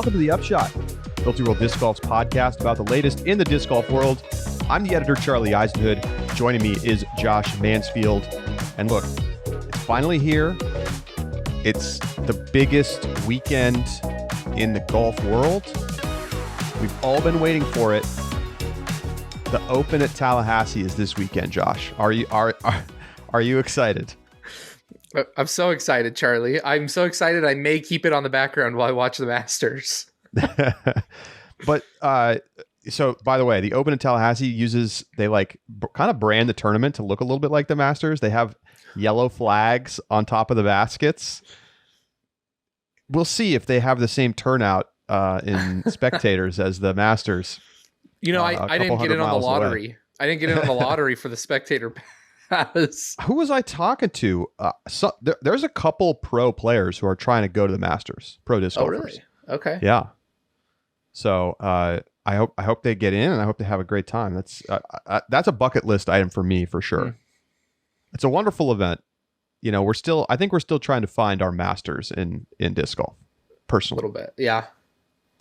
welcome to the Upshot, Filthy World Disc Golf's podcast about the latest in the disc golf world. I'm the editor, Charlie Eisenhood. Joining me is Josh Mansfield. And look, it's finally here. It's the biggest weekend in the golf world. We've all been waiting for it. The Open at Tallahassee is this weekend, Josh. Are you excited? I'm so excited, Charlie. I'm so excited I may keep it on the background while I watch the Masters. But so by the way, the Open in Tallahassee they kind of brand the tournament to look a little bit like the Masters. They have yellow flags on top of the baskets. We'll see if they have the same turnout in spectators as the Masters. You know, I didn't get in on the lottery. Away. I didn't get in on the lottery for the spectator pass. Who was I talking to? There's a couple pro players who are trying to go to the Masters, pro disc golfers. Oh, really? Okay. Yeah. So I hope they get in, and I hope they have a great time. That's a bucket list item for me for sure. It's a wonderful event. You know, I think we're still trying to find our masters in disc golf. Personally, a little bit, yeah.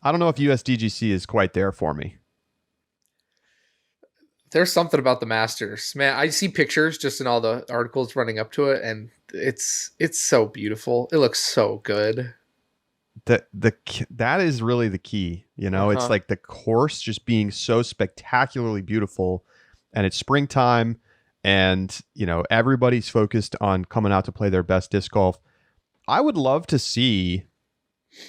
I don't know if USDGC is quite there for me. There's something about the Masters, man. I see pictures just in all the articles running up to it, and it's so beautiful. It looks so good. That is really the key, you know. It's like the course just being so spectacularly beautiful, and it's springtime, and you know everybody's focused on coming out to play their best disc golf. I would love to see,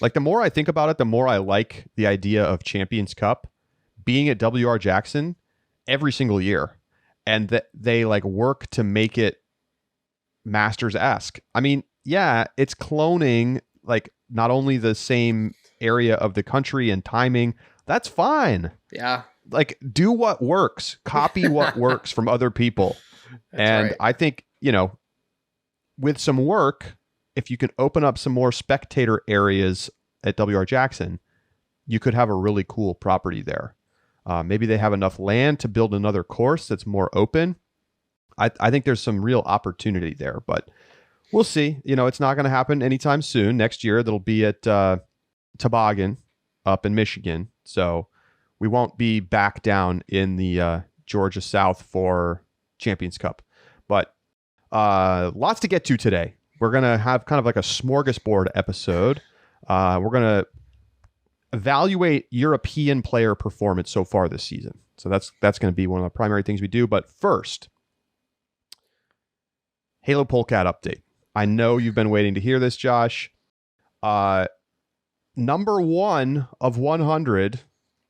like, the more I think about it, the more I like the idea of Champions Cup being at WR Jackson every single year, and that they like work to make it Masters-esque. I mean, yeah, it's cloning like not only the same area of the country and timing. That's fine. Yeah. Like, do what works, copy what works from other people. And right. I think, you know, with some work, if you can open up some more spectator areas at WR Jackson, you could have a really cool property there. Maybe they have enough land to build another course that's more open. I think there's some real opportunity there, but we'll see. You know, it's not going to happen anytime soon. Next year, that'll be at Toboggan up in Michigan. So we won't be back down in the Georgia South for Champions Cup. But lots to get to today. We're going to have kind of like a smorgasbord episode. We're going to evaluate European player performance so far this season. So that's going to be one of the primary things we do. But first, Halo Polecat update. I know you've been waiting to hear this, Josh. Number 1 of 100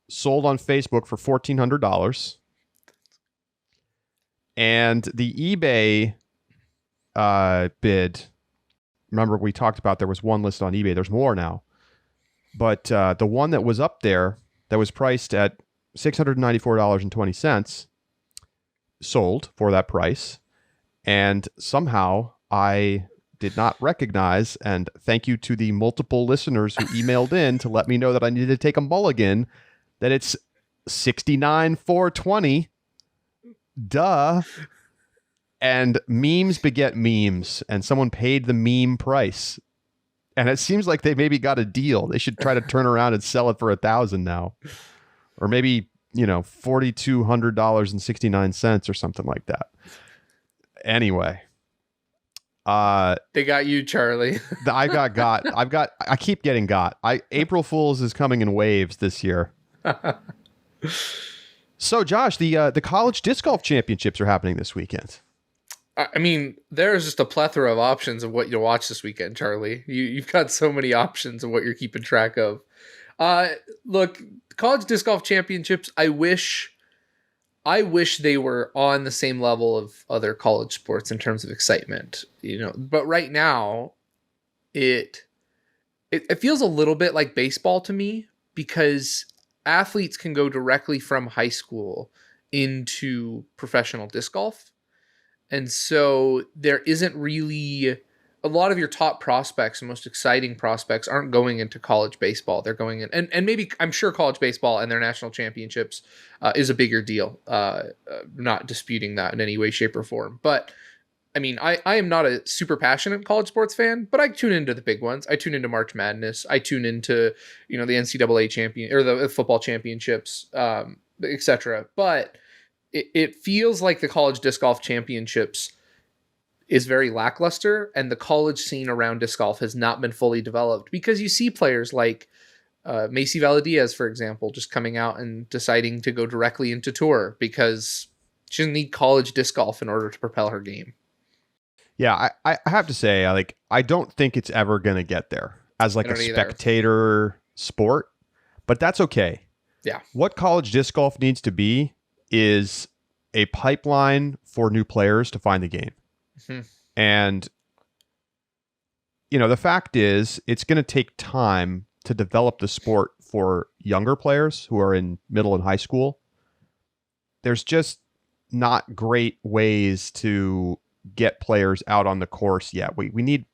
sold on Facebook for $1,400. And the eBay bid, remember we talked about there was one listed on eBay. There's more now. But the one that was up there that was priced at $694.20 sold for that price. And somehow I did not recognize, and thank you to the multiple listeners who emailed in to let me know that I needed to take a mulligan, that it's $69,420. Duh. And memes beget memes, and someone paid the meme price. And it seems like they maybe got a deal. They should try to turn around and sell it for $1,000 now. Or maybe, you know, $4,200.69 or something like that. Anyway. They got you, Charlie. I keep getting got. April Fool's is coming in waves this year. So, Josh, the college disc golf championships are happening this weekend. I mean, there's just a plethora of options of what you'll watch this weekend, Charlie. You've got so many options of what you're keeping track of. Look, college disc golf championships, I wish they were on the same level of other college sports in terms of excitement, you know. But right now, it feels a little bit like baseball to me, because athletes can go directly from high school into professional disc golf. And so there isn't really a lot of your top prospects and most exciting prospects aren't going into college baseball. They're going in, and maybe I'm sure college baseball and their national championships is a bigger deal. Not disputing that in any way, shape, or form. But I mean, I am not a super passionate college sports fan, but I tune into the big ones. I tune into March Madness. I tune into, the NCAA champion or the football championships, etc. But it feels like the college disc golf championships is very lackluster, and the college scene around disc golf has not been fully developed, because you see players like Macy Valadiaz, for example, just coming out and deciding to go directly into tour because she doesn't need college disc golf in order to propel her game. Yeah, I have to say, I don't think it's ever going to get there as like a spectator sport, but that's okay. Yeah. What college disc golf needs to be is a pipeline for new players to find the game. Mm-hmm. And, the fact is, it's going to take time to develop the sport for younger players who are in middle and high school. There's just not great ways to get players out on the course yet. We need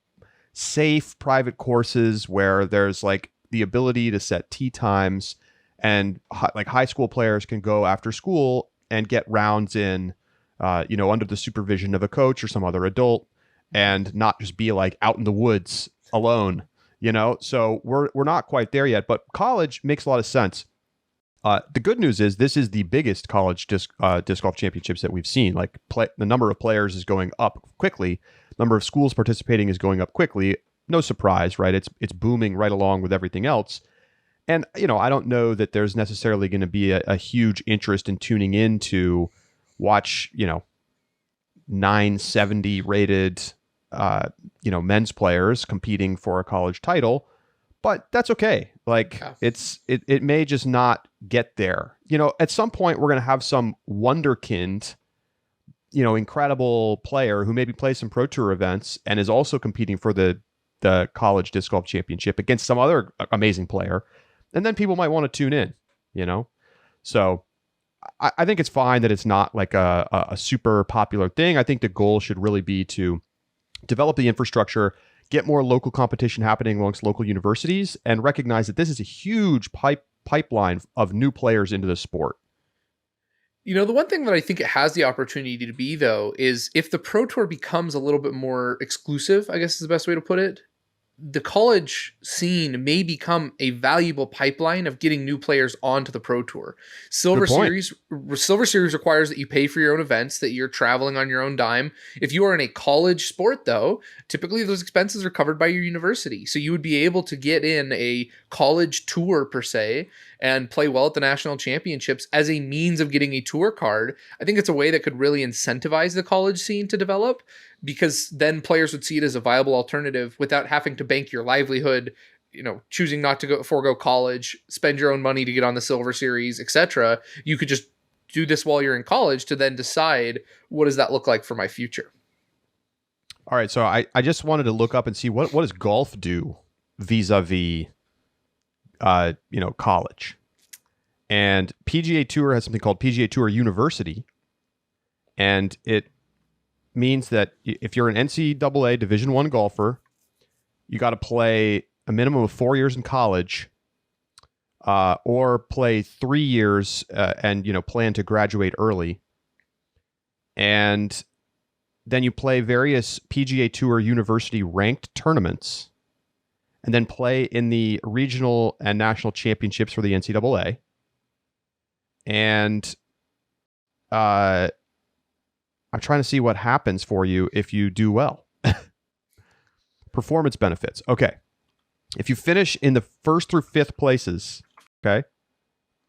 safe private courses where there's like the ability to set tee times, and like high school players can go after school and get rounds in, under the supervision of a coach or some other adult, and not just be like out in the woods alone, So we're not quite there yet, but college makes a lot of sense. The good news is this is the biggest college disc golf championships that we've seen. Like the number of players is going up quickly. Number of schools participating is going up quickly. No surprise, right? It's booming right along with everything else. And, I don't know that there's necessarily going to be a huge interest in tuning in to watch, 970 rated, men's players competing for a college title. But that's okay. Like it may just not get there. At some point we're going to have some wonderkind, incredible player who maybe plays some pro tour events and is also competing for the college disc golf championship against some other amazing player. And then people might want to tune in, So I think it's fine that it's not like a super popular thing. I think the goal should really be to develop the infrastructure, get more local competition happening amongst local universities, and recognize that this is a huge pipeline of new players into the sport. The one thing that I think it has the opportunity to be, though, is if the Pro Tour becomes a little bit more exclusive, I guess is the best way to put it, the college scene may become a valuable pipeline of getting new players onto the Pro Tour. Silver Series requires that you pay for your own events, that you're traveling on your own dime. If you are in a college sport, though, typically those expenses are covered by your university. So you would be able to get in a college tour, per se, and play well at the national championships as a means of getting a tour card. I think it's a way that could really incentivize the college scene to develop, because then players would see it as a viable alternative without having to bank your livelihood, choosing not to forego college, spend your own money to get on the Silver Series, etc. You could just do this while you're in college to then decide, what does that look like for my future? All right. So I just wanted to look up and see what does golf do vis-a-vis, college. And PGA Tour has something called PGA Tour University. And it means that if you're an NCAA Division I golfer, you got to play a minimum of 4 years in college, or play 3 years and plan to graduate early, and then you play various PGA Tour University ranked tournaments, and then play in the regional and national championships for the NCAA, and I'm trying to see what happens for you if you do well. Performance benefits. Okay. If you finish in the first through fifth places, okay,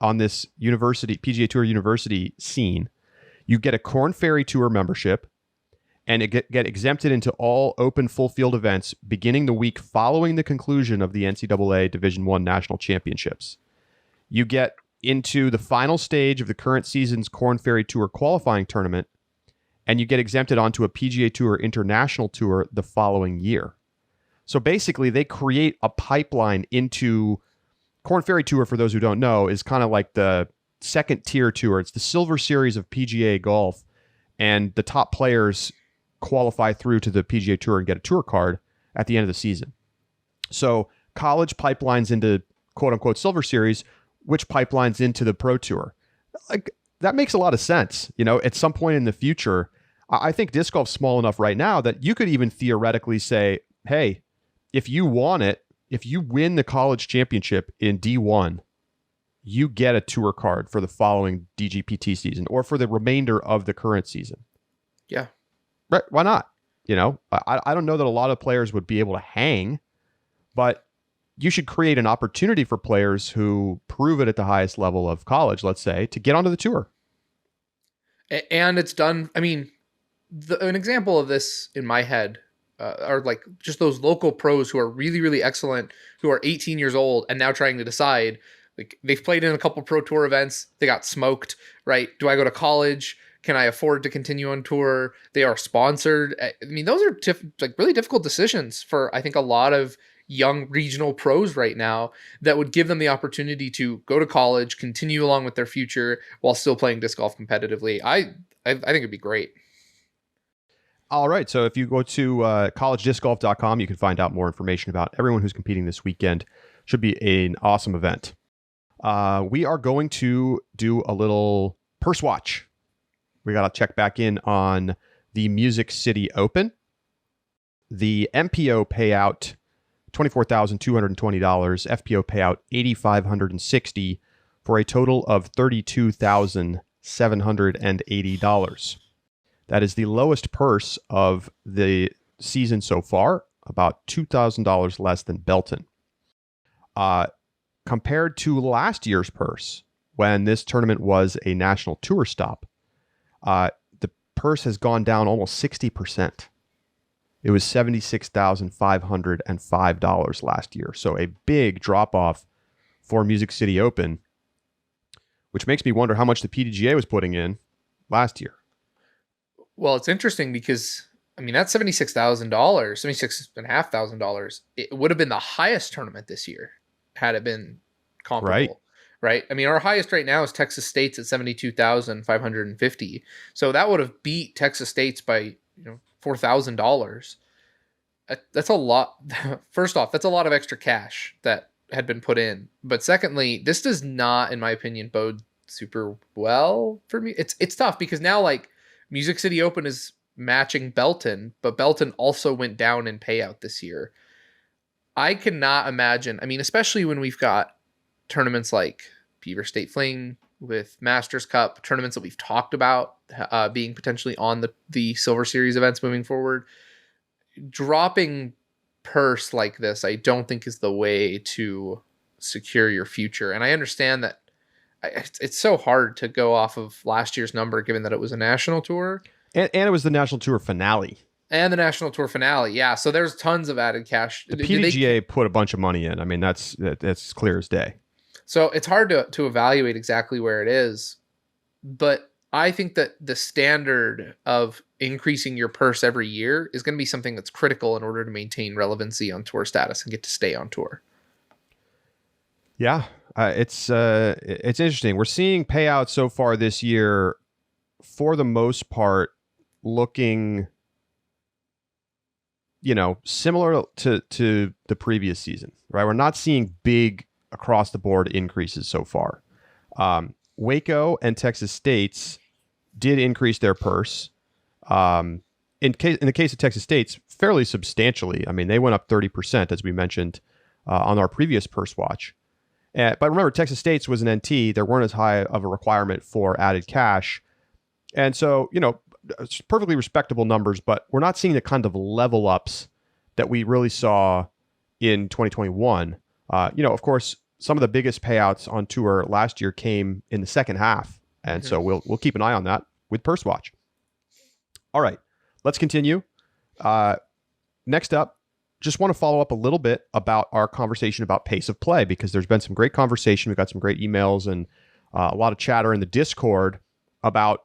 on this university, PGA Tour University scene, you get a Korn Ferry Tour membership, and get exempted into all open full field events beginning the week following the conclusion of the NCAA Division I National Championships. You get into the final stage of the current season's Korn Ferry Tour qualifying tournament, and you get exempted onto a PGA Tour International Tour the following year. So basically, they create a pipeline into Korn Ferry Tour. For those who don't know, is kind of like the second tier tour. It's the Silver Series of PGA golf, and the top players qualify through to the PGA Tour and get a tour card at the end of the season. So college pipelines into quote unquote Silver Series, which pipelines into the Pro Tour. Like, that makes a lot of sense. At some point in the future, I think disc golf's small enough right now that you could even theoretically say, hey, if you want it, if you win the college championship in D1, you get a tour card for the following DGPT season or for the remainder of the current season. Yeah. Right. Why not? I don't know that a lot of players would be able to hang, but you should create an opportunity for players who prove it at the highest level of college, let's say, to get onto the tour. And it's done. I mean, an example of this in my head are like just those local pros who are really, really excellent, who are 18 years old and now trying to decide, like, they've played in a couple pro tour events. They got smoked, right? Do I go to college? Can I afford to continue on tour? They are sponsored. I mean, those are really difficult decisions for, I think, a lot of young regional pros right now that would give them the opportunity to go to college, continue along with their future while still playing disc golf competitively. I think it'd be great. All right. So if you go to collegediscgolf.com, you can find out more information about everyone who's competing this weekend. Should be an awesome event. We are going to do a little purse watch. We got to check back in on the Music City Open. The MPO payout, $24,220. FPO payout, $8,560 for a total of $32,780. That is the lowest purse of the season so far, about $2,000 less than Belton. Compared to last year's purse, when this tournament was a national tour stop, the purse has gone down almost 60%. It was $76,505 last year. So a big drop off for Music City Open, which makes me wonder how much the PDGA was putting in last year. Well, it's interesting because, I mean, that's $76,000, $76,500. It would have been the highest tournament this year had it been comparable. Right? I mean, our highest right now is Texas State's at $72,550. So that would have beat Texas State's by, $4,000. That's a lot. First off, that's a lot of extra cash that had been put in. But secondly, this does not, in my opinion, bode super well for me. It's tough because now, like, Music City Open is matching Belton, but Belton also went down in payout this year. I cannot imagine. I mean, especially when we've got tournaments like Beaver State Fling with Masters Cup, tournaments that we've talked about being potentially on the Silver Series events moving forward. Dropping purse like this, I don't think is the way to secure your future. And I understand that it's so hard to go off of last year's number, given that it was a national tour. And it was the national tour finale. And the national tour finale. Yeah. So there's tons of added cash. The PDGA put a bunch of money in. I mean, that's clear as day. So it's hard to evaluate exactly where it is. But I think that the standard of increasing your purse every year is going to be something that's critical in order to maintain relevancy on tour status and get to stay on tour. Yeah. It's interesting. We're seeing payouts so far this year, for the most part, looking, similar to the previous season, right? We're not seeing big across the board increases so far. Waco and Texas State's did increase their purse. In the case of Texas State's, fairly substantially. I mean, they went up 30%, as we mentioned on our previous purse watch. But remember, Texas State's was an NT. There weren't as high of a requirement for added cash. And so, it's perfectly respectable numbers, but we're not seeing the kind of level ups that we really saw in 2021. Of course, some of the biggest payouts on tour last year came in the second half. And so we'll keep an eye on that with Purse Watch. All right, let's continue. Next up, just want to follow up a little bit about our conversation about pace of play, because there's been some great conversation. We've got some great emails and a lot of chatter in the Discord about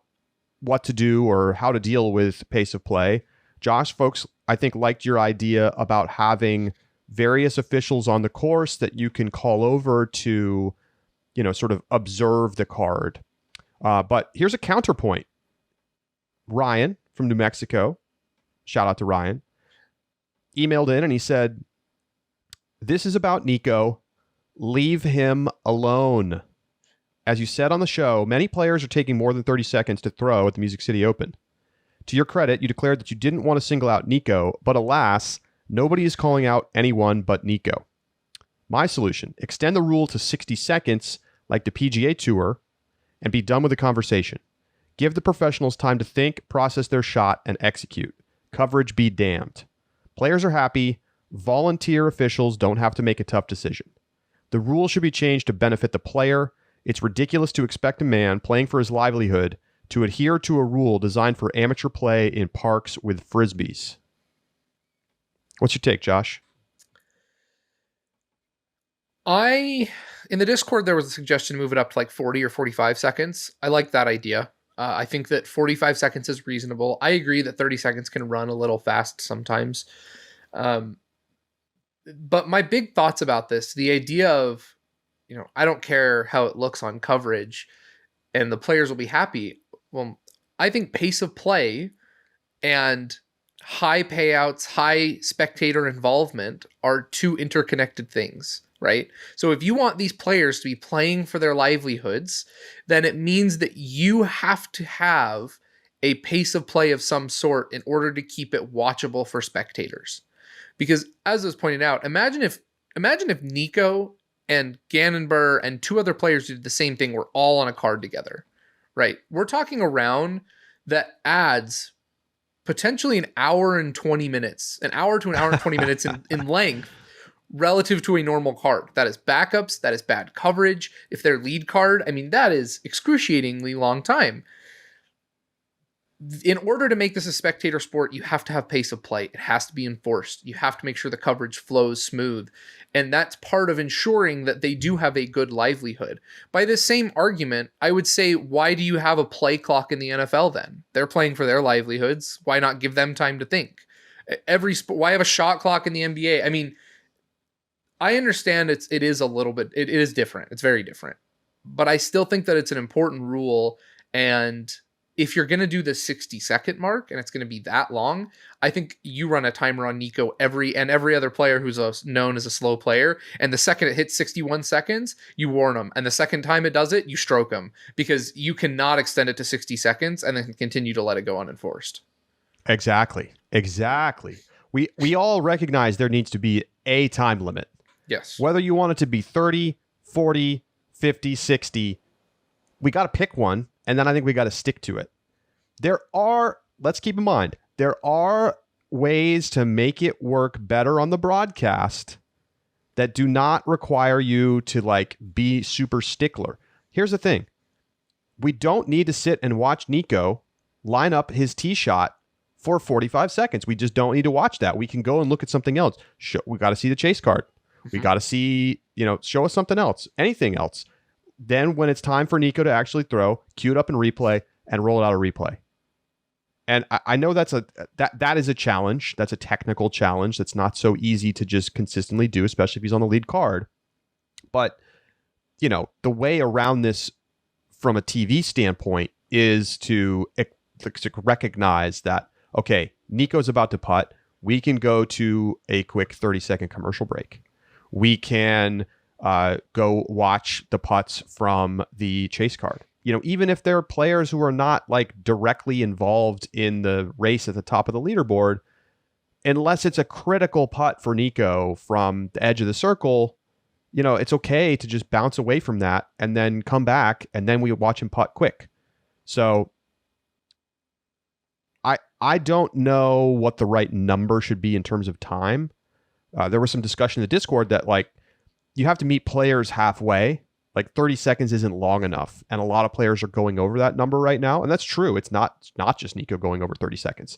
what to do or how to deal with pace of play. Josh, folks, I think, liked your idea about having various officials on the course that you can call over to, sort of observe the card. But here's a counterpoint. Ryan from New Mexico, shout out to Ryan, emailed in and he said, "This is about Nikko. Leave him alone. As you said on the show, many players are taking more than 30 seconds to throw at the Music City Open. To your credit, you declared that you didn't want to single out Nikko, but alas, nobody is calling out anyone but Nikko. My solution, extend the rule to 60 seconds like the PGA Tour and be done with the conversation. Give the professionals time to think, process their shot, and execute. Coverage be damned. Players are happy. Volunteer officials don't have to make a tough decision. The rule should be changed to benefit the player. It's ridiculous to expect a man playing for his livelihood to adhere to a rule designed for amateur play in parks with frisbees. What's your take, Josh? In the Discord, there was a suggestion to move it up to like 40 or 45 seconds. I like that idea. I think that 45 seconds is reasonable. I agree that 30 seconds can run a little fast sometimes. But my big thoughts about this, the idea of, I don't care how it looks on coverage and the players will be happy. Well, I think pace of play and high payouts, high spectator involvement are two interconnected things, right? So if you want these players to be playing for their livelihoods, then it means that you have to have a pace of play of some sort in order to keep it watchable for spectators. Because as was pointed out, imagine if Nikko and Gannonburr and two other players who did the same thing were all on a card together, right? We're talking a round that adds potentially an hour and 20 minutes, an hour to an hour and 20 minutes in length relative to a normal card. That is backups, that is bad coverage. If they're lead card, that is excruciatingly long time. In order to make this a spectator sport, you have to have pace of play. It has to be enforced. You have to make sure the coverage flows smooth. And that's part of ensuring that they do have a good livelihood. By this same argument, I would say, why do you have a play clock in the NFL then? They're playing for their livelihoods. Why not give them time to think? Why have a shot clock in the NBA? I understand it is a little bit, it is different. It's very different. But I still think that it's an important rule. And if you're going to do the 60-second mark and it's going to be that long, I think you run a timer on Nikko every other player who's known as a slow player. And the second it hits 61 seconds, you warn them. And the second time it does it, you stroke them, because you cannot extend it to 60 seconds and then continue to let it go unenforced. Exactly. We all recognize there needs to be a time limit. Yes. Whether you want it to be 30, 40, 50, 60, we got to pick one. And then I think we got to stick to it. Let's keep in mind, there are ways to make it work better on the broadcast that do not require you to be super stickler. Here's the thing. We don't need to sit and watch Nikko line up his tee shot for 45 seconds. We just don't need to watch that. We can go and look at something else. We got to see the chase card. We got to see, show us something else, anything else. Then when it's time for Nikko to actually throw, cue it up in replay and roll it out of replay. And I know that is a challenge. That's a technical challenge. That's not so easy to just consistently do, especially if he's on the lead card. But, the way around this from a TV standpoint is to recognize that, okay, Nikko's about to putt. We can go to a quick 30-second commercial break. We can go watch the putts from the chase card. Even if there are players who are not directly involved in the race at the top of the leaderboard, unless it's a critical putt for Nikko from the edge of the circle, it's okay to just bounce away from that and then come back and then we watch him putt quick. So I don't know what the right number should be in terms of time. There was some discussion in the Discord that you have to meet players halfway. 30 seconds isn't long enough. And a lot of players are going over that number right now. And that's true. It's not just Nikko going over 30 seconds.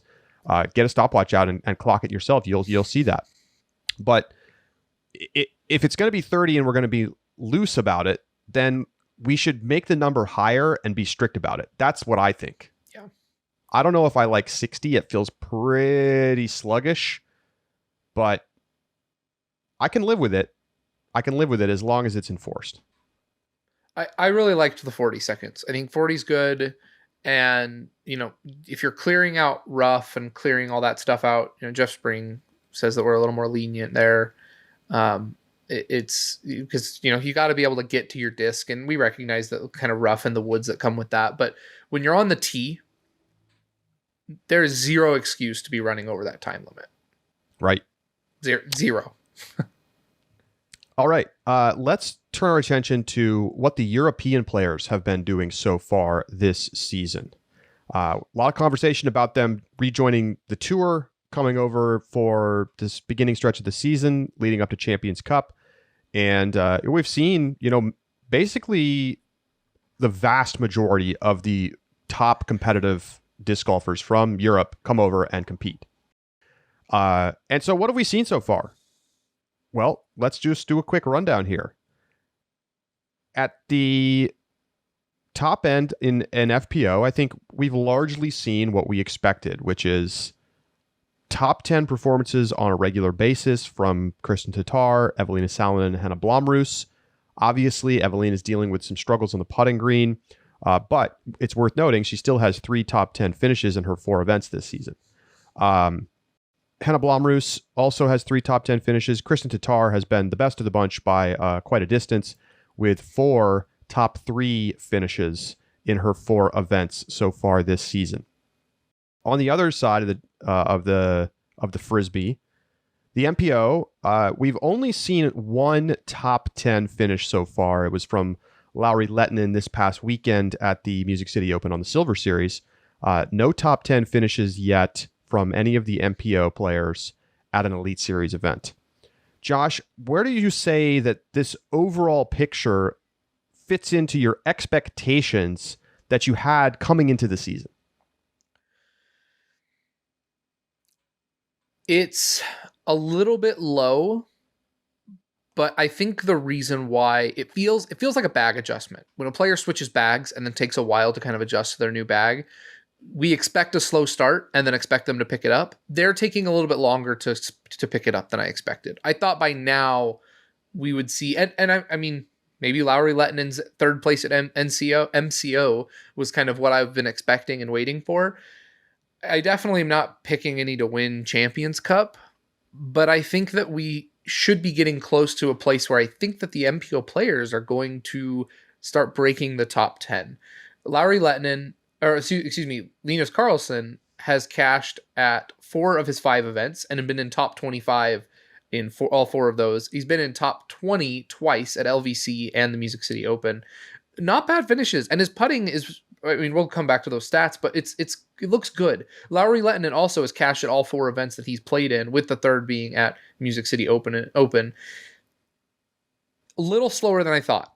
Get a stopwatch out and clock it yourself. You'll see that. But if it's going to be 30 and we're going to be loose about it, then we should make the number higher and be strict about it. That's what I think. Yeah. I don't know if I like 60. It feels pretty sluggish, but I can live with it. As long as it's enforced. I really liked the 40 seconds. I think 40 is good. And, if you're clearing out rough and clearing all that stuff out, Jeff Spring says that we're a little more lenient there. It's because, you got to be able to get to your disc, and we recognize that kind of rough in the woods that come with that. But when you're on the tee, there is zero excuse to be running over that time limit. Right. Zero. All right. Let's turn our attention to what the European players have been doing so far this season. A lot of conversation about them rejoining the tour, coming over for this beginning stretch of the season, leading up to Champions Cup. And we've seen, basically the vast majority of the top competitive disc golfers from Europe come over and compete. And so what have we seen so far? Well, let's just do a quick rundown here. At the top end in an FPO, I think we've largely seen what we expected, which is top 10 performances on a regular basis from Kristen Tatar, Evelina Salonen, and Hannah Blomroos. Obviously, Evelina is dealing with some struggles on the putting green, but it's worth noting she still has 3 top 10 finishes in her 4 events this season. Hannah Blomroos also has 3 top 10 finishes. Kristen Tatar has been the best of the bunch by quite a distance, with 4 top 3 finishes in her 4 events so far this season. On the other side of the Frisbee, the MPO, we've only seen 1 top 10 finish so far. It was from Lauri Lettinen this past weekend at the Music City Open on the Silver Series. No top 10 finishes yet from any of the MPO players at an Elite Series event. Josh, where do you say that this overall picture fits into your expectations that you had coming into the season? It's a little bit low, but I think the reason why it feels like a bag adjustment. When a player switches bags and then takes a while to kind of adjust to their new bag, we expect a slow start and then expect them to pick it up. They're taking a little bit longer to pick it up than I expected. I thought by now we would see, and I mean, maybe Lauri Lettinen's 3rd place at MCO was kind of what I've been expecting and waiting for. I definitely am not picking any to win Champions Cup, but I think that we should be getting close to a place where I think that the MPO players are going to start breaking the top 10. Lauri Lettinen, Linus Carlson has cashed at 4 of his 5 events and been in top 25 in all 4 of those. He's been in top 20 twice at LVC and the Music City Open. Not bad finishes, and his putting is, I mean, we'll come back to those stats, but it looks good. Lauri Lettinen also has cashed at all 4 events that he's played in, with the 3rd being at Music City Open. A little slower than I thought,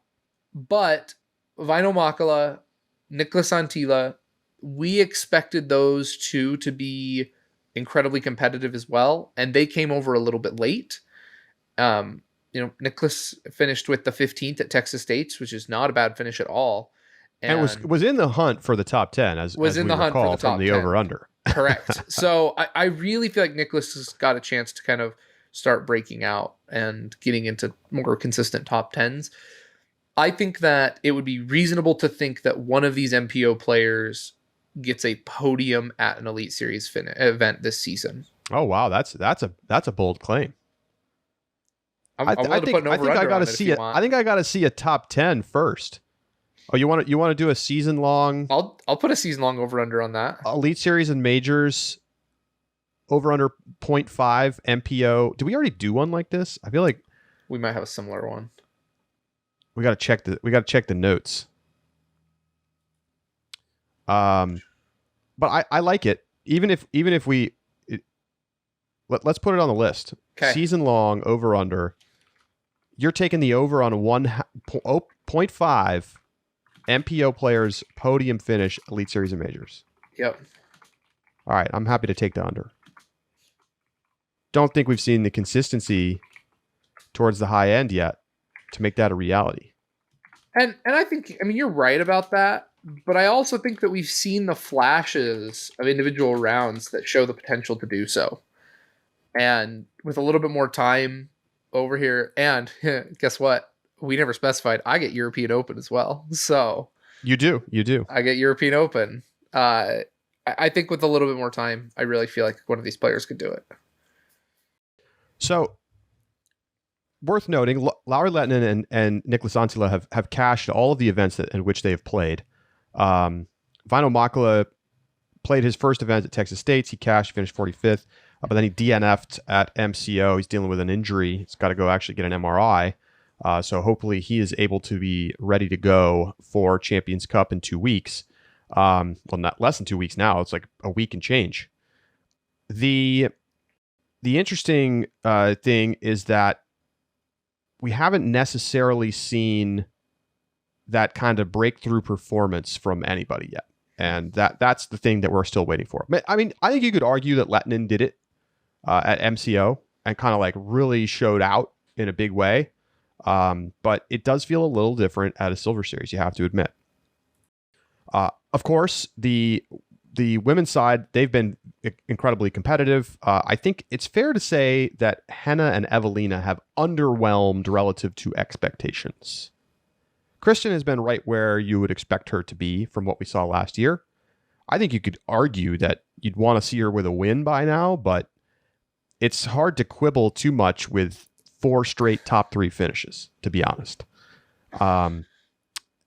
but Vaino Makala, Niklas Antila, we expected those 2 to be incredibly competitive as well, and they came over a little bit late. Niklas finished with the 15th at Texas States, which is not a bad finish at all. And was in the hunt for the top 10, as we recall from the over-under. Correct. So I really feel like Niklas has got a chance to kind of start breaking out and getting into more consistent top 10s. I think that it would be reasonable to think that one of these MPO players gets a podium at an Elite Series event this season. Oh wow, that's a bold claim. I think I got to see it. I think I got to see a top 10 first. Oh, you want to do a season long? I'll put a season long over under on that. Elite Series and majors over under 0.5 MPO. Do we already do one like this? I feel like we might have a similar one. We got to check the notes. But I like it. Even if let's put it on the list. Okay. Season long over under. You're taking the over on 0.5 MPO players podium finish Elite Series and majors. Yep. All right, I'm happy to take the under. Don't think we've seen the consistency towards the high end yet to make that a reality. And I think, I mean, you're right about that, but I also think that we've seen the flashes of individual rounds that show the potential to do so. And with a little bit more time over here, and guess what? We never specified. I get European Open as well. So you do. I get European Open. I think with a little bit more time, I really feel like one of these players could do it. So worth noting, Lauri Lettinen and Niklas Antila have cashed all of the events in which they have played. Vaino Makala played his first event at Texas State. He cashed, finished 45th, but then he DNF'd at MCO. He's dealing with an injury. He's got to go actually get an MRI. So hopefully he is able to be ready to go for Champions Cup in 2 weeks. Well, not less than 2 weeks now. It's like a week and change. The interesting thing is that we haven't necessarily seen that kind of breakthrough performance from anybody yet. And that's the thing that we're still waiting for. I mean, I think you could argue that Lehtinen did it at MCO and kind of like really showed out in a big way. But it does feel a little different at a Silver Series, you have to admit. Of course, the women's side, they've been incredibly competitive. I think it's fair to say that Henna and Evelina have underwhelmed relative to expectations. Kristen has been right where you would expect her to be from what we saw last year. I think you could argue that you'd want to see her with a win by now, but it's hard to quibble too much with 4 straight top 3 finishes, to be honest.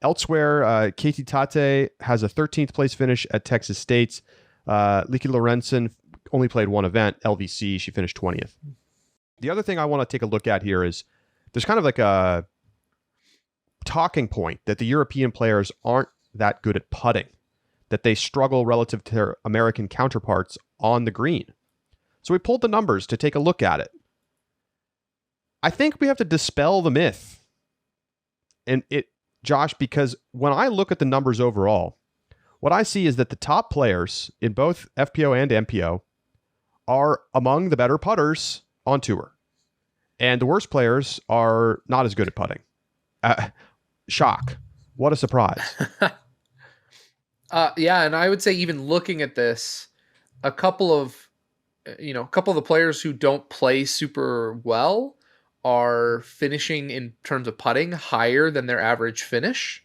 Elsewhere, Katie Tate has a 13th place finish at Texas State. Liki Lorenzen only played 1 event, LVC. She finished 20th. The other thing I want to take a look at here is there's kind of like a talking point that the European players aren't that good at putting, that they struggle relative to their American counterparts on the green. So we pulled the numbers to take a look at it. I think we have to dispel the myth. And Josh, because when I look at the numbers overall, what I see is that the top players in both FPO and MPO are among the better putters on tour. And the worst players are not as good at putting. Shock. What a surprise. Yeah, and I would say even looking at this, a couple of the players who don't play super well are finishing in terms of putting higher than their average finish.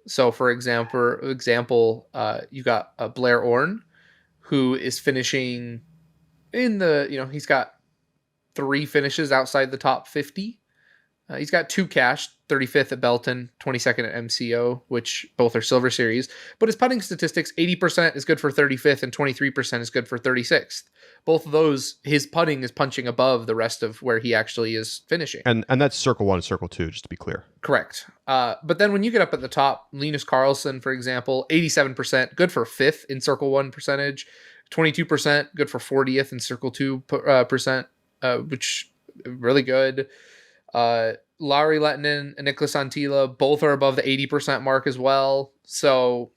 So for example, you got Blair Orn, who is finishing in the, he's got 3 finishes outside the top 50. He's got 2 cash, 35th at Belton, 22nd at MCO, which both are Silver Series. But his putting statistics, 80% is good for 35th and 23% is good for 36th. Both of those, his putting is punching above the rest of where he actually is finishing. And that's Circle 1 and Circle 2, just to be clear. Correct. But then when you get up at the top, Linus Carlson, for example, 87%, good for 5th in Circle 1 percentage, 22%, good for 40th in Circle 2 percent, which really good. Lauri Lehtinen and Niklas Antila both are above the 80% mark as well. So,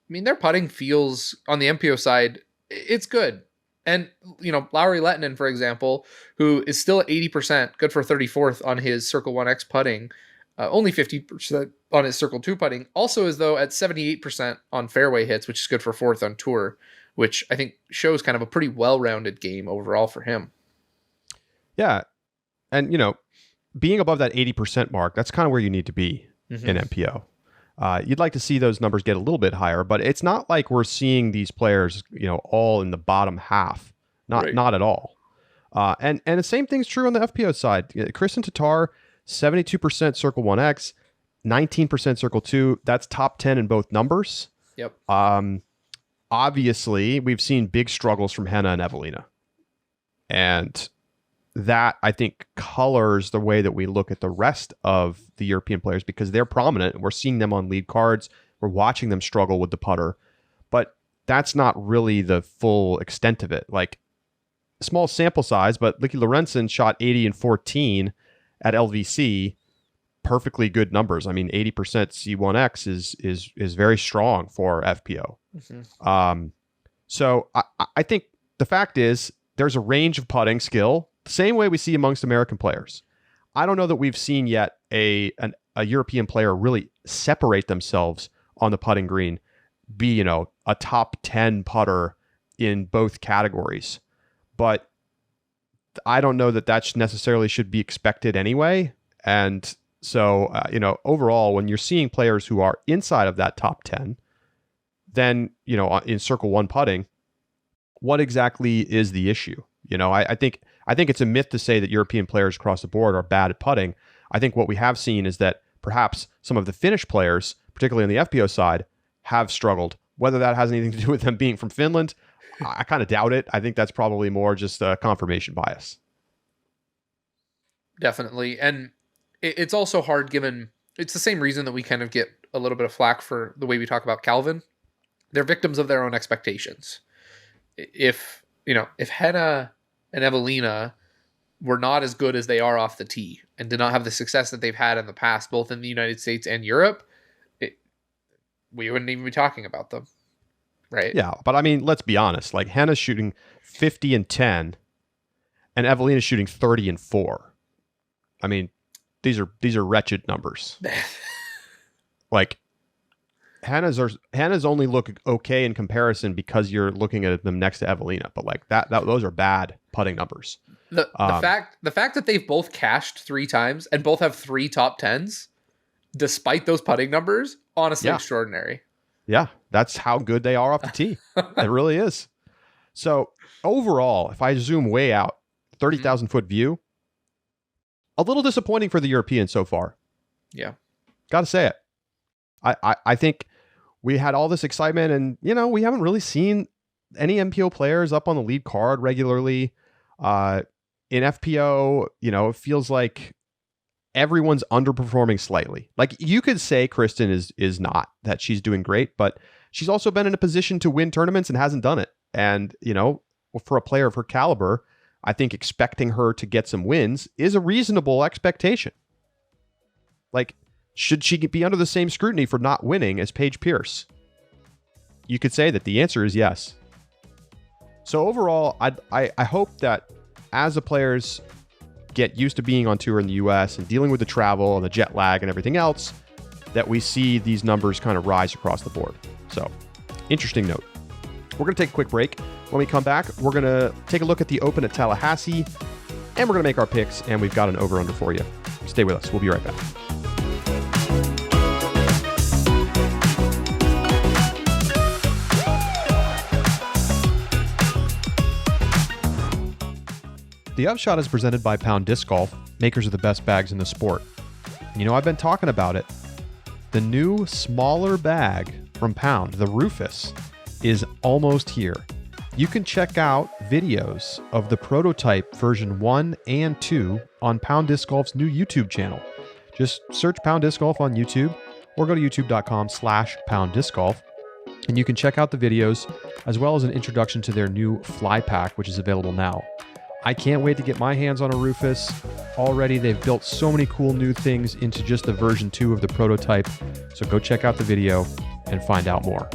I mean, their putting feels, on the MPO side, it's good. And, Lauri Lehtinen, for example, who is still at 80%, good for 34th on his Circle 1X putting, only 50% on his Circle 2 putting, also is, though, at 78% on fairway hits, which is good for 4th on tour, which I think shows kind of a pretty well-rounded game overall for him. Yeah. And, being above that 80% mark, that's kind of where you need to be in MPO. You'd like to see those numbers get a little bit higher, but it's not like we're seeing these players, all in the bottom half. Not at all. And the same thing's true on the FPO side. Kristen Tatar, 72% Circle 1X, 19% Circle 2. That's top 10 in both numbers. Yep. Obviously, we've seen big struggles from Henna and Evelina. And that, I think, colors the way that we look at the rest of the European players because they're prominent. We're seeing them on lead cards. We're watching them struggle with the putter. But that's not really the full extent of it. Like, small sample size, but Liki Lorenzen shot 80 and 14 at LVC. Perfectly good numbers. I mean, 80% C1X is very strong for FPO. So I think the fact is there's a range of putting skill, the same way we see amongst American players. I don't know that we've seen yet a European player really separate themselves on the putting green, be, a top 10 putter in both categories. But I don't know that necessarily should be expected anyway. And so, overall, when you're seeing players who are inside of that top 10, then, in Circle 1 putting, what exactly is the issue? I think it's a myth to say that European players across the board are bad at putting. I think what we have seen is that perhaps some of the Finnish players, particularly on the FPO side, have struggled Whether that has anything to do with them being from Finland, I kind of doubt it. I think that's probably more just a confirmation bias. Definitely. And it's also hard given it's the same reason that we kind of get a little bit of flack for the way we talk about Calvin. They're victims of their own expectations. If Henna and Evelina were not as good as they are off the tee and did not have the success that they've had in the past, both in the United States and Europe, we wouldn't even be talking about them. Right. Yeah. But I mean, let's be honest, like Henna's shooting 50 and 10 and Evelina's shooting 30 and 4. I mean, these are wretched numbers. Like Henna's only look okay in comparison because you're looking at them next to Evelina, but like that those are bad putting numbers. The fact that they've both cashed 3 times and both have 3 top 10s, despite those putting numbers, honestly extraordinary. Yeah, that's how good they are off the tee. It really is. So overall, if I zoom way out, 30,000 foot view, a little disappointing for the Europeans so far. Yeah. Got to say it. I think we had all this excitement and, we haven't really seen any MPO players up on the lead card regularly. In FPO, it feels like everyone's underperforming slightly. Like you could say Kristen is not, that she's doing great, but she's also been in a position to win tournaments and hasn't done it. And, for a player of her caliber, I think expecting her to get some wins is a reasonable expectation. Like, should she be under the same scrutiny for not winning as Paige Pierce? You could say that the answer is yes. So overall, I hope that as the players get used to being on tour in the US and dealing with the travel and the jet lag and everything else, that we see these numbers kind of rise across the board. So, interesting note. We're going to take a quick break. When we come back, we're going to take a look at the Open at Tallahassee, and we're going to make our picks, and we've got an over-under for you. Stay with us. We'll be right back. The Upshot is presented by Pound Disc Golf, makers of the best bags in the sport. And I've been talking about it. The new, smaller bag from Pound, the Rufus, is almost here. You can check out videos of the prototype version 1 and 2 on Pound Disc Golf's new YouTube channel. Just search Pound Disc Golf on YouTube or go to youtube.com/Pound Disc Golf, and you can check out the videos as well as an introduction to their new fly pack, which is available now. I can't wait to get my hands on a Rufus. Already, they've built so many cool new things into just the version 2 of the prototype. So go check out the video and find out more.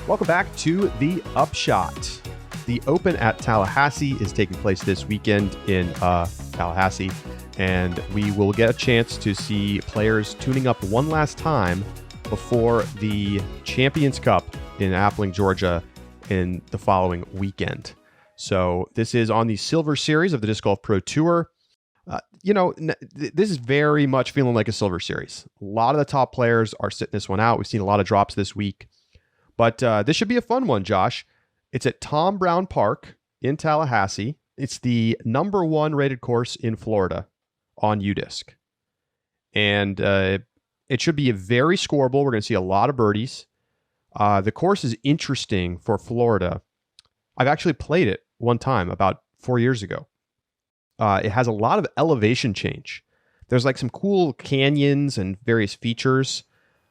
Welcome back to the Upshot. The Open at Tallahassee is taking place this weekend in Tallahassee, and we will get a chance to see players tuning up one last time before the Champions Cup in Appling, Georgia in the following weekend. So this is on the Silver Series of the Disc Golf Pro Tour. This is very much feeling like a Silver Series. A lot of the top players are sitting this one out. We've seen a lot of drops this week. But this should be a fun one, Josh. It's at Tom Brown Park in Tallahassee. It's the number 1 rated course in Florida on UDisc. And it should be a very scoreable. We're going to see a lot of birdies. The course is interesting for Florida. I've actually played it one time about 4 years ago. It has a lot of elevation change. There's like some cool canyons and various features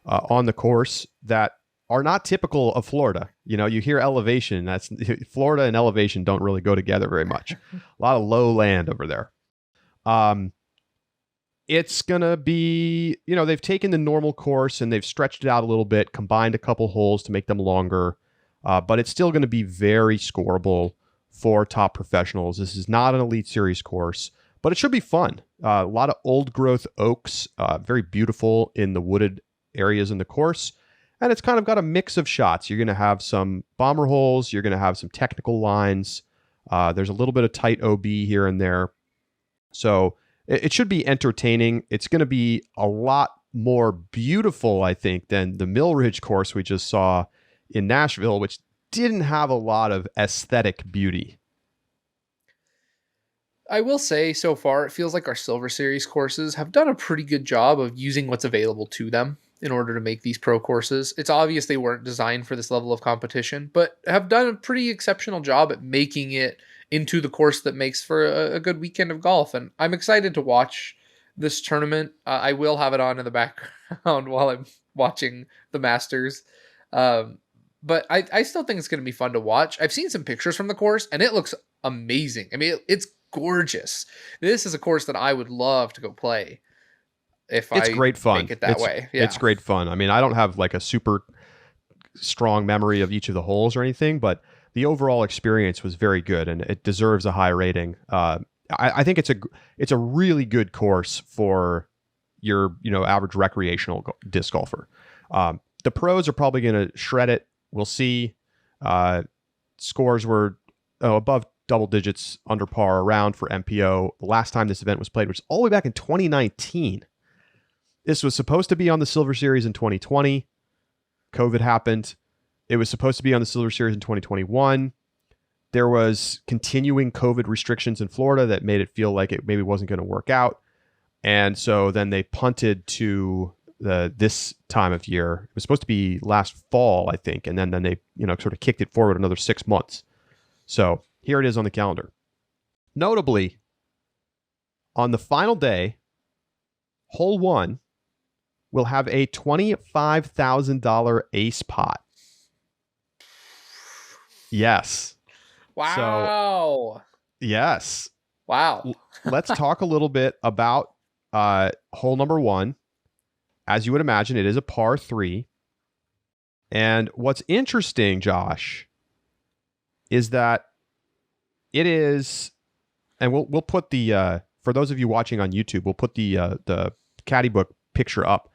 on the course that are not typical of Florida. You hear elevation. That's Florida and elevation don't really go together very much. A lot of low land over there. It's going to be, they've taken the normal course and they've stretched it out a little bit, combined a couple holes to make them longer. But it's still going to be very scoreable for top professionals. This is not an Elite Series course, but it should be fun. A lot of old growth oaks, very beautiful in the wooded areas in the course. And it's kind of got a mix of shots. You're going to have some bomber holes. You're going to have some technical lines. There's a little bit of tight OB here and there. So it should be entertaining. It's going to be a lot more beautiful, I think, than the Mill Ridge course we just saw in Nashville, which didn't have a lot of aesthetic beauty. I will say so far, it feels like our Silver Series courses have done a pretty good job of using what's available to them in order to make these pro courses. It's obvious they weren't designed for this level of competition, but have done a pretty exceptional job at making it into the course that makes for a good weekend of golf. And I'm excited to watch this tournament. I will have it on in the background while I'm watching the Masters. But I still think it's going to be fun to watch. I've seen some pictures from the course, and it looks amazing. I mean, it's gorgeous. This is a course that I would love to go play if it's great fun. Make it that way. Yeah. It's great fun. I mean, I don't have like a super strong memory of each of the holes or anything, but the overall experience was very good, and it deserves a high rating. I think it's a really good course for your average recreational disc golfer. The pros are probably going to shred it. We'll see. Scores were above double digits, under par around for MPO. The last time this event was played was all the way back in 2019. This was supposed to be on the Silver Series in 2020. COVID happened. It was supposed to be on the Silver Series in 2021. There was continuing COVID restrictions in Florida that made it feel like it maybe wasn't going to work out. And so then they punted to this time of year. It was supposed to be last fall, I think. And then they sort of kicked it forward another 6 months. So here it is on the calendar. Notably, on the final day, hole 1 will have a $25,000 ace pot. Yes. Wow. So, yes. Wow. Let's talk a little bit about hole number 1. As you would imagine, it is a par 3. And what's interesting, Josh, is that it is, and we'll put the for those of you watching on YouTube, we'll put the caddy book picture up.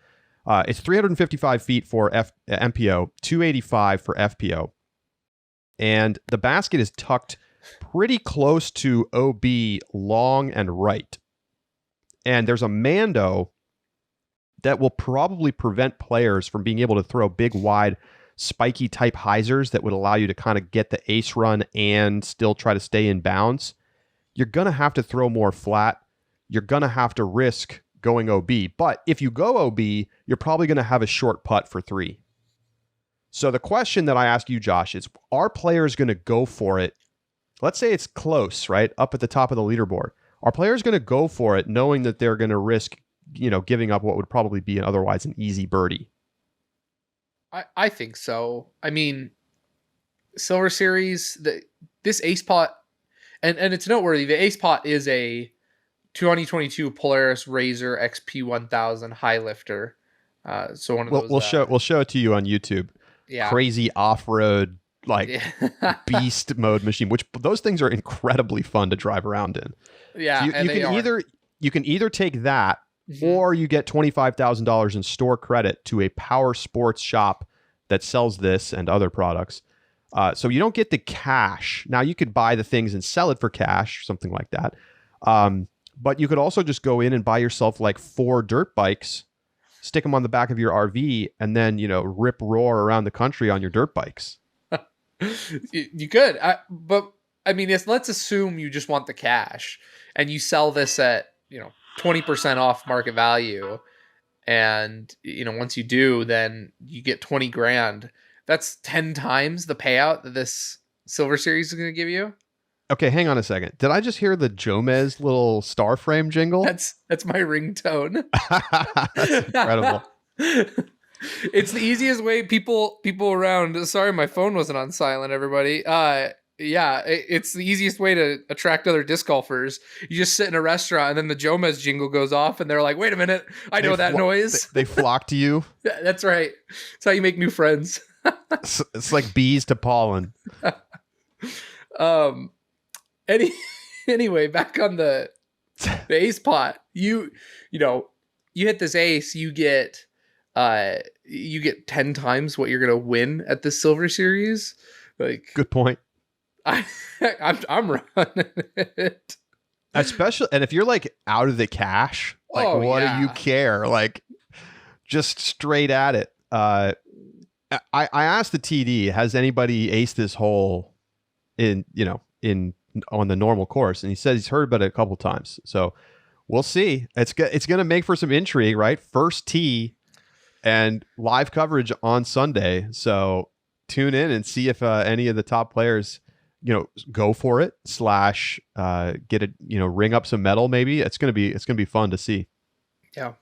It's 355 feet for MPO, 285 for FPO, and the basket is tucked pretty close to OB, long and right. And there's a Mando that will probably prevent players from being able to throw big, wide, spiky type hyzers that would allow you to kind of get the ace run and still try to stay in bounds. You're going to have to throw more flat. You're going to have to risk going OB. But if you go OB, you're probably going to have a short putt for 3. So the question that I ask you, Josh, is are players going to go for it? Let's say it's close, right? Up at the top of the leaderboard. Are players going to go for it knowing that they're going to risk giving up what would probably be otherwise an easy birdie? I think so. I mean, Silver Series, this ace pot, and it's noteworthy. The ace pot is a 2022 Polaris Razor XP1000 high lifter. So one of those. We'll show it to you on YouTube. Yeah. Crazy off-road beast mode machine, which those things are incredibly fun to drive around in. Yeah, so you can either take that. Mm-hmm. Or you get $25,000 in store credit to a power sports shop that sells this and other products. So you don't get the cash. Now, you could buy the things and sell it for cash, something like that. But you could also just go in and buy yourself like 4 dirt bikes, stick them on the back of your RV, and then, rip roar around the country on your dirt bikes. You could. But, I mean, let's assume you just want the cash and you sell this at, 20% off market value. And, once you do, then you get 20 grand. That's 10 times the payout that this Silver Series is going to give you. Okay, hang on a second. Did I just hear the Jomez little star frame jingle? That's my ringtone. That's incredible. It's the easiest way people around. Sorry, my phone wasn't on silent, everybody. Yeah, it's the easiest way to attract other disc golfers. You just sit in a restaurant and then the Jomez jingle goes off and they're like, wait a minute, I know that noise. They flock to you. That's right. That's how you make new friends. It's like bees to pollen. Anyway, back on the ace pot. You hit this ace, you get 10 times what you're gonna win at the Silver Series. Like, good point. I'm running it. Especially, and if you're like out of the cash, like what do you care? Like, just straight at it. I asked the TD, has anybody aced this hole in on the normal course, and he says he's heard about it a couple times. So we'll see. It's going to make for some intrigue, right? First tee and live coverage on Sunday. So tune in and see if any of the top players, go for it / get it, ring up some medal. Maybe it's going to be fun to see. Yeah.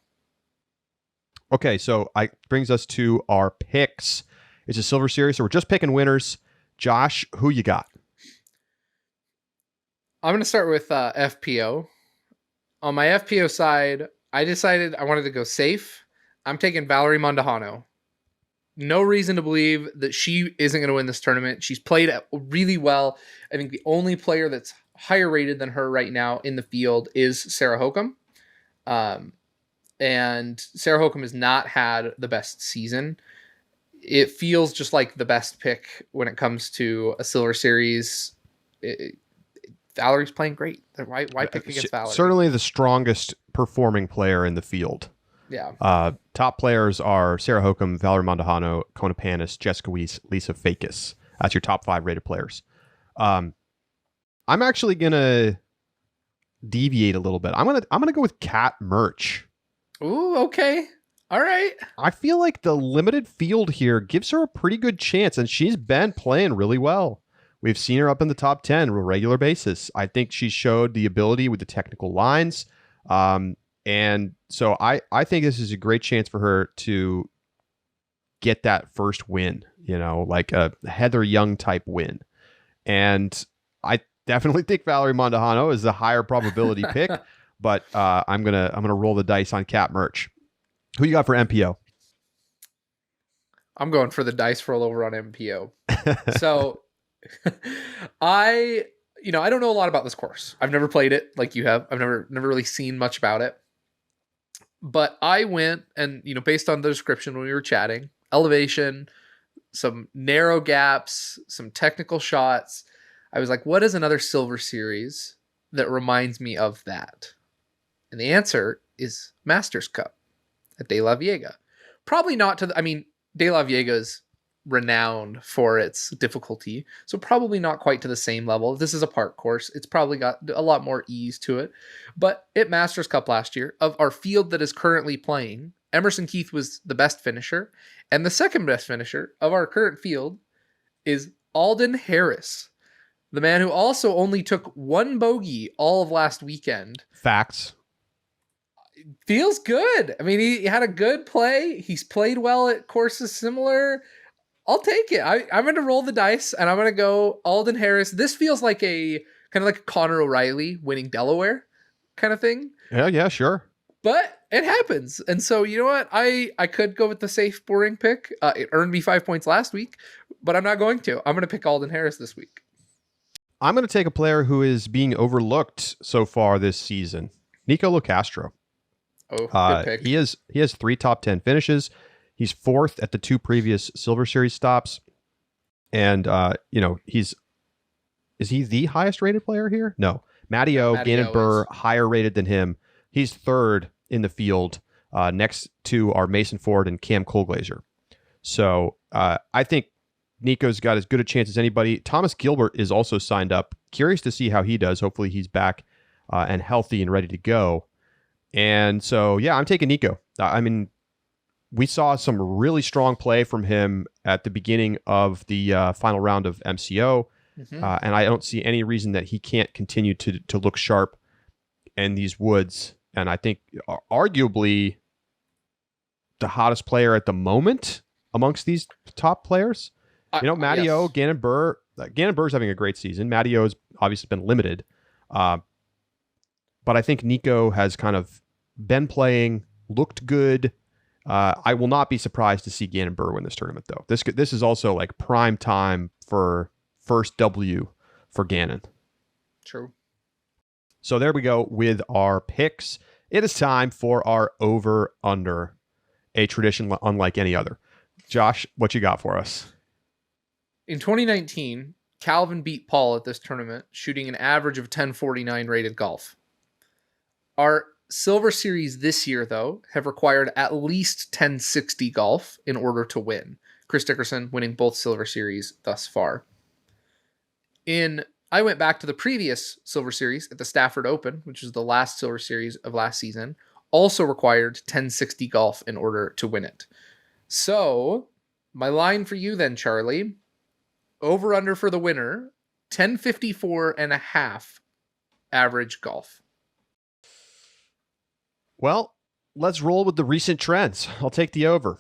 Okay. So brings us to our picks. It's a Silver Series. So we're just picking winners. Josh, who you got? I'm going to start with FPO. On my FPO side, I decided I wanted to go safe. I'm taking Valerie Mondahano. No reason to believe that she isn't going to win this tournament. She's played really well. I think the only player that's higher rated than her right now in the field is Sarah Hokum. And Sarah Hokum has not had the best season. It feels just like the best pick when it comes to a Silver Series. Valerie's playing great. Why pick against Valerie? Certainly the strongest performing player in the field. Yeah. Top players are Sarah Hokum, Valerie Mondahano, Kona Panis, Jessica Weiss, Lisa Fakis. That's your top 5 rated players. I'm actually gonna deviate a little bit. I'm gonna go with Kat Murch. Ooh, okay. All right. I feel like the limited field here gives her a pretty good chance, and she's been playing really well. We've seen her up in the top 10 on a regular basis. I think she showed the ability with the technical lines. And so I think this is a great chance for her to get that first win, like a Heather Young type win. And I definitely think Valerie Mondahano is the higher probability pick, but I'm gonna roll the dice on Kat Murch. Who you got for MPO? I'm going for the dice roll over on MPO. So I don't know a lot about this course. I've never played it like you have. I've never really seen much about it. But I went and, based on the description when we were chatting, elevation, some narrow gaps, some technical shots. I was like, what is another Silver Series that reminds me of that? And the answer is Masters Cup at De La Viega. Probably not to De La Viega is renowned for its difficulty, so probably not quite to the same level. This is a park course. It's probably got a lot more ease to it. But at Masters Cup last year, of our field that is currently playing, Emerson Keith was the best finisher, and the second best finisher of our current field is Alden Harris, the man who also only took 1 bogey all of last weekend. Facts. Feels good. He had a good play. He's played well at courses similar. I'll take it. I'm going to roll the dice, and I'm going to go Alden Harris. This feels like a kind of like Connor O'Reilly winning Delaware kind of thing. Yeah, sure. But it happens. And so, you know what? I could go with the safe, boring pick. It earned me 5 points last week, but I'm not going to. I'm going to pick Alden Harris this week. I'm going to take a player who is being overlooked so far this season, Nikko Locastro. Oh, good pick. He has 3 top 10 finishes. He's 4th at the 2 previous Silver Series stops. And, is he the highest rated player here? No. Matteo Gannon Burr, higher rated than him. He's 3rd in the field, next to our Mason Ford and Cam Colglazier. So I think Nico's got as good a chance as anybody. Thomas Gilbert is also signed up. Curious to see how he does. Hopefully he's back and healthy and ready to go. And so, yeah, I'm taking Nikko. We saw some really strong play from him at the beginning of the final round of MCO, and I don't see any reason that he can't continue to look sharp in these woods. And I think arguably the hottest player at the moment amongst these top players. Matteo, yes. Gannon Burr's having a great season. Matteo's obviously been limited, but I think Nikko has kind of been playing, looked good. I will not be surprised to see Gannon Burr win this tournament, though. This is also like prime time for first W for Gannon. True. So there we go with our picks. It is time for our over-under, a tradition unlike any other. Josh, what you got for us? In 2019, Calvin beat Paul at this tournament, shooting an average of 1049 rated golf. Our Silver Series this year, though, have required at least 1060 golf in order to win. Chris Dickerson winning both Silver Series thus far. In I went back to the previous Silver Series at the Stafford Open, which was the last Silver Series of last season. Also required 1060 golf in order to win it. So, my line for you then, Charlie, over under for the winner, 1054.5 average golf. Well, let's roll with the recent trends. I'll take the over.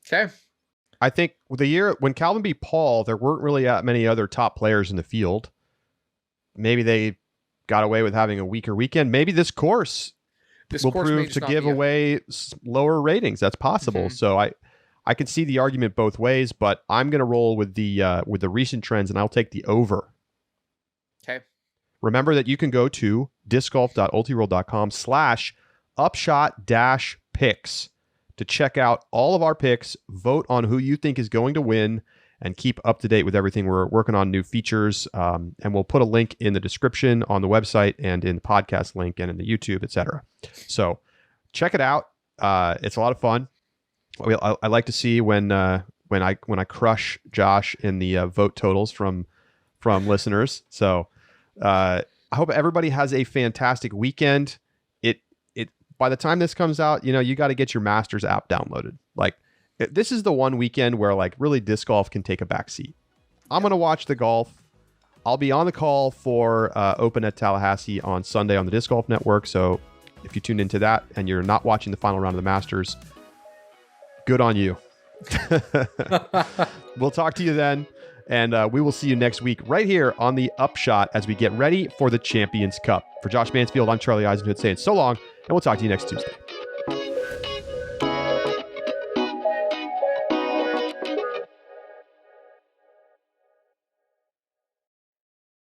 Okay. I think the year when Calvin beat Paul, there weren't really that many other top players in the field. Maybe they got away with having a weaker weekend. Maybe this course will prove to give away lower ratings. That's possible. Mm-hmm. So I can see the argument both ways, but I'm going to roll with the recent trends, and I'll take the over. Okay. Remember that you can go to discgolf.ultiworld.com/upshot-picks to check out all of our picks, vote on who you think is going to win, and keep up to date with everything. We're working on new features, and we'll put a link in the description on the website and in the podcast link and in the YouTube, etc. So check it out. It's a lot of fun. I like to see when I crush Josh in the vote totals from listeners. So I hope everybody has a fantastic weekend. It by the time this comes out, you got to get your Masters app downloaded. Like, this is the one weekend where like really disc golf can take a back seat. I'm going to watch the golf. I'll be on the call for Open at Tallahassee on Sunday on the Disc Golf Network. So if you tuned into that and you're not watching the final round of the Masters, good on you. We'll talk to you then. And we will see you next week right here on the Upshot as we get ready for the Champions Cup. For Josh Mansfield, I'm Charlie Eisenhood saying so long, and we'll talk to you next Tuesday.